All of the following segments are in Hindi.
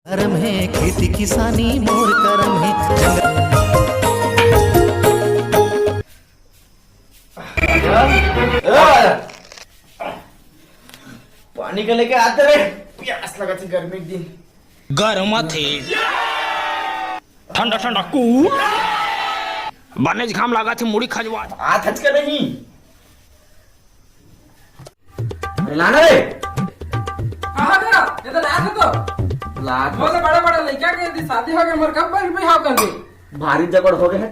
करम है खेती किसानी मोर करम है पानी का लेके आते रहे, प्यास लगा थी गर्मी के दिन। गरम थे ठंडा ठंडा कू बने घाम लगा थे मुड़ी खजवा हाथ हच के नहीं लाना रे कहां गया ये तो लाख तो लाख बोले बड़ा बड़ा लड़का के शादी हो गया मोर कब बार बिहाव कर दे भारी जगड़ हो गए है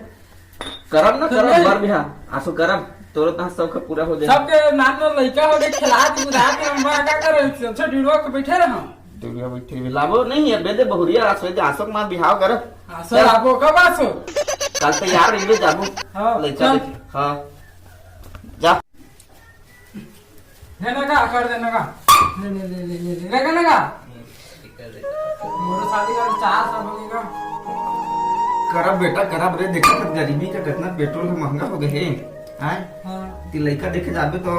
करम ना करम बार बिहा आसो करम तोरो ता सब का पूरा हो जाए सबके नाम में लड़का हो गए खिला दी रात में हम का करे अच्छा ड्यूडो के बैठे रह दुनिया बैठे भी लाभो नहीं है बेदे बहुरिया आसो दे आसो मां बिहाव कर सर आपको कब आसो कल तैयार रहिबे जाबू हां लइका देख हां जा देना का कर देना का ले ले ले ले ले का लगा मोर शादी का 4 साल हो गया करब बेटा करब रे देखा गरीबी का कितना पेट्रोल महंगा हो गए हैं हां ती लइका देखे जाबे तो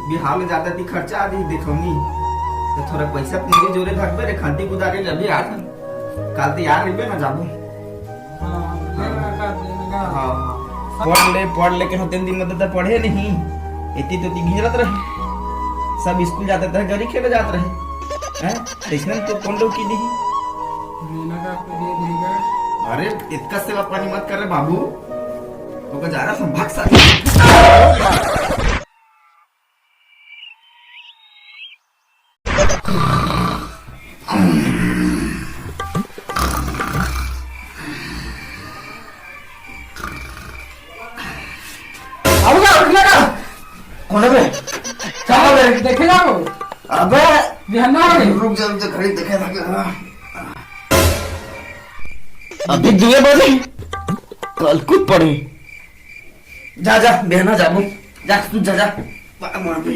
बिहाव में ज्यादा ती खर्चा आदि देखौनी तो थोड़ा पैसा पूंजी जोरे धरबे रे खंती गुदारे लभी आज कल तैयार रहिबे ना जाबू हां देना का हां पढ़ ले के हम 3 दिन में तो पढ़े नहीं इतनी तो ती गिरत रहे सब स्कूल जाते थे गरी खेले जाते रहे हैं इसने तो कौन लोग की दी लेना का दे देगा अरे इतना सेवा पानी मत कर रे बाबू तो का जा रहा संभाग सा कौन है बे चलो देखे जाओ अबे ध्यान ना रुक जा खड़ी देखे ना अभी 2 बजे कल कुछ पड़े जा जा बहना जाबू जा तू जा जा मार पे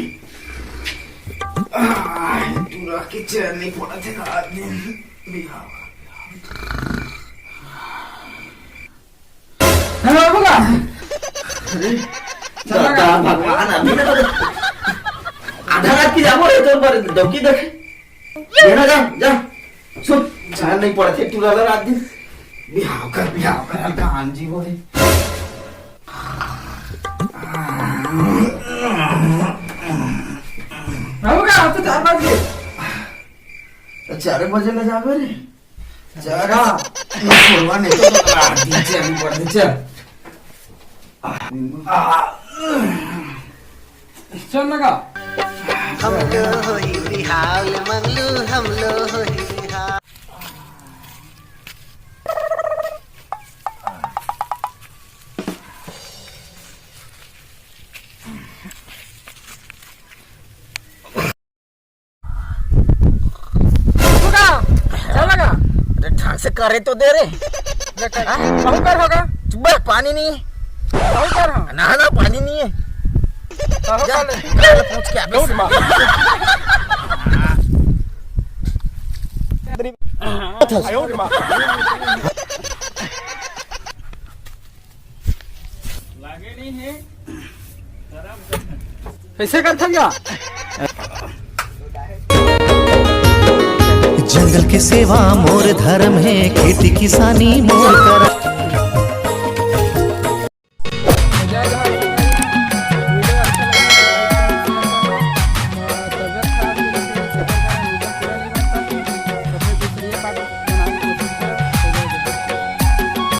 तू के चैन नहीं पड़ा थे आदमी बिहाव हेलो बोला अरे चला भगवान अभी ना आधा रात की जाबो रे तो पर डोकी देखे बहना जा जा सुन चैन नहीं पड़ा थे तू रात दिन बिहाव कर गान जी बोले होगा तो 4 बजे 4 बजे में जाबे रे जरा छोड़वा नहीं तो नीचे अभी पड़ नीचे चल लगा हम लो होई बिहाव मंगलू हम लो होई बिहाव ढंग से करे तो दे रे बहुत कर होगा चुप पानी नहीं है बहुत कर हां ना पानी नहीं है जा पूछ के अबे लगे नहीं है कैसे कर था क्या जंगल के सेवा मोर धर्म है खेती किसानी मोर करम